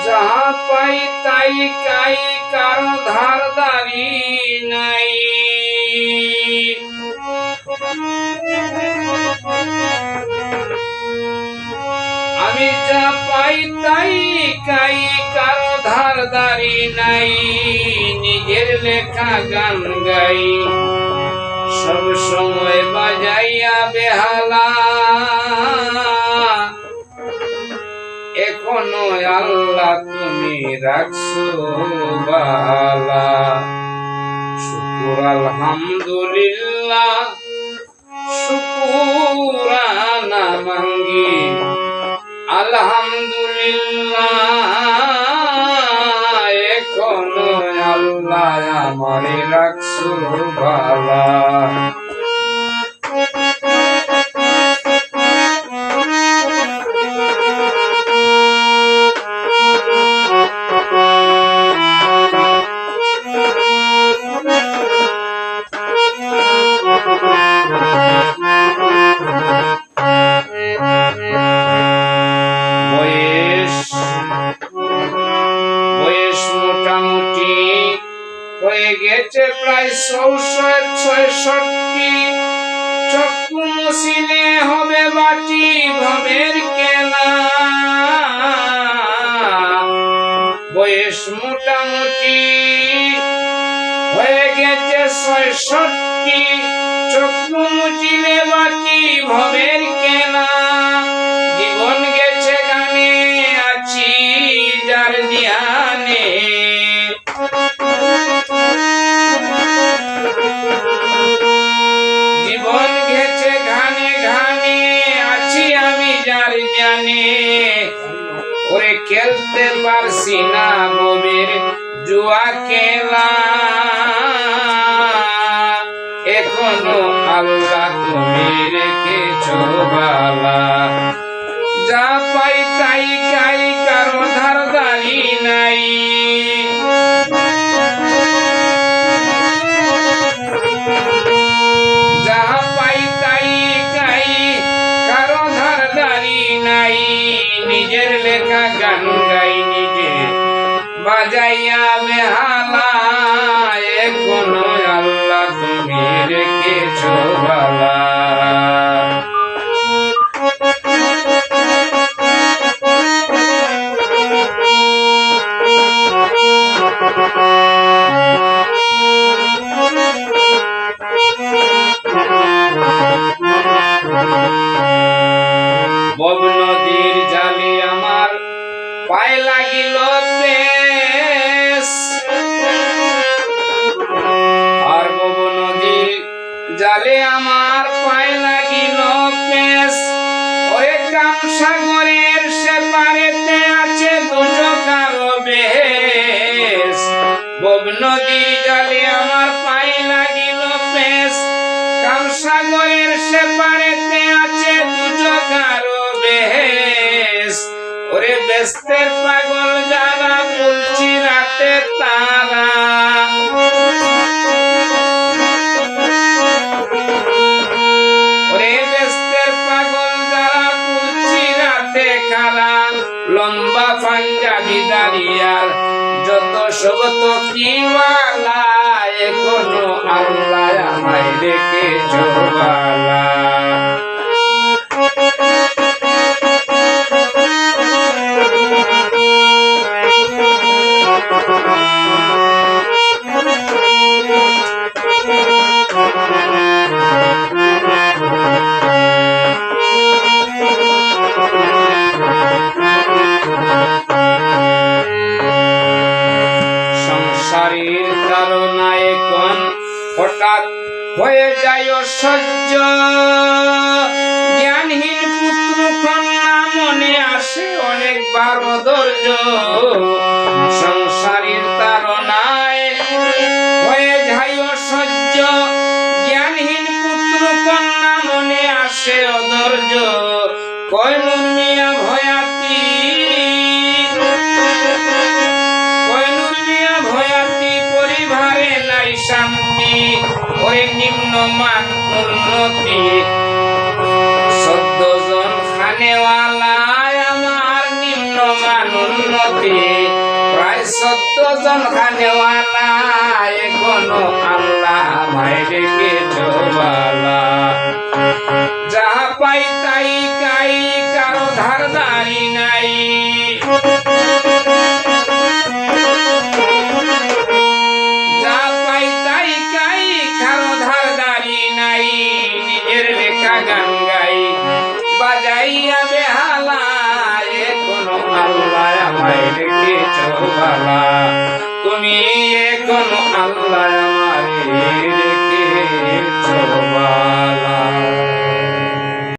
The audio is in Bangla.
যাহা পাই তাই কাই, কারো ধারদারি নাই। আমি যা পাই তাই কাই, কারো ধারদারি নাই। নিজের লেখা গান গাই, সব সময় বাজাইয়া বেহালা। এখনো আল্লাহ তুমি রাখছো বালা। শুকুর আলহামদুলিল্লাহ, শুকুরানা মাঙ্গি। আলহামদুলিল্লাহ, এখনো আল্লাহ আমারে রাখছো বালা। বয়স মোটামুটি হয়ে গেছে প্রায় ৬৬ চক্ষু মুছিলে হবে বাটি ভবের কেনা। বয়স মোটামুটি হয়ে গেছে ৬৬, চক্ষু মুছিলে বাটি ভবের কেনা। জীবন গেছে গানে, আছি যার ধ্যানে। জীবন গেছে ঘানে ঘানে, আছি আমি যার জ্ঞানে। ওরে খেলতে পারছি না ববের জুয়া খেলা। এখনো আল্লাহ তুমি রেখেছো বালা। যা পাই তাই কাই, কারো ধারদারি নাই। যা পাই তাই কাই, কারো ধারদারি নাই। নিজের লেখা গান গাই, নিজে বাজাইয়া বেহালা। এখনো আল্লাহ তুমি রেখেছো বালা। বব নদীর জালে আমার পায়ে লাগিল পেশ। আর বব নদীর জালে আমার পায়ে লাগিল পেশ। ওরে কামসাগরের সে পারেতে আছে দুজকার বেশ। বব নদীর জালে আমার পায়ে লাগিল পেশ। কামসাগরের সে পারেতে আছে দুজকার বেশ। ওরে বেস্তের পাগল যারা, বলছি রাতে তারা। ওরে বেস্তের পাগল যারা, বলছি রাতে কারা। লম্বা পাঞ্জাবি দাঁড়িয়ার যত সব তকিওয়ালা। এখনো আল্লাহ আমায় রেখেছো বালা। সংসারের তাড়নায় কোন হঠাৎ হয়ে যায় অসহ্য। জ্ঞানহীন পুত্র কন্যা মনে আসে অনেকবার অধৈর্য। সংসারের তাড়নায় হয়ে যায় অসহ্য। জ্ঞানহীন পুত্র কন্যা মনে আসে অধৈর্য। কয় নুর মিয়া ভয়াতি, পরিবারে নাই শান্তি। ওই নিম্নমান উন্নতি ১৪ জন খানে খানেওয়ালা আমার নিম্ন মান উন্নতি প্রায় 14 জন খানেওয়ালা এখনো আল্লাহ মাইরে কে চোবালা যা পাই তাই কাই কারো ধারদারি নাই যা পাই তাই কাই কারো ধারদারি নাই নিজের লেখা গান গাই বাজাইয়া বেহালা এখনো আল্লাহ আমায় রেখে চোবালা তুমি এখনো আল্লাহ আমায় রেখে চোবালা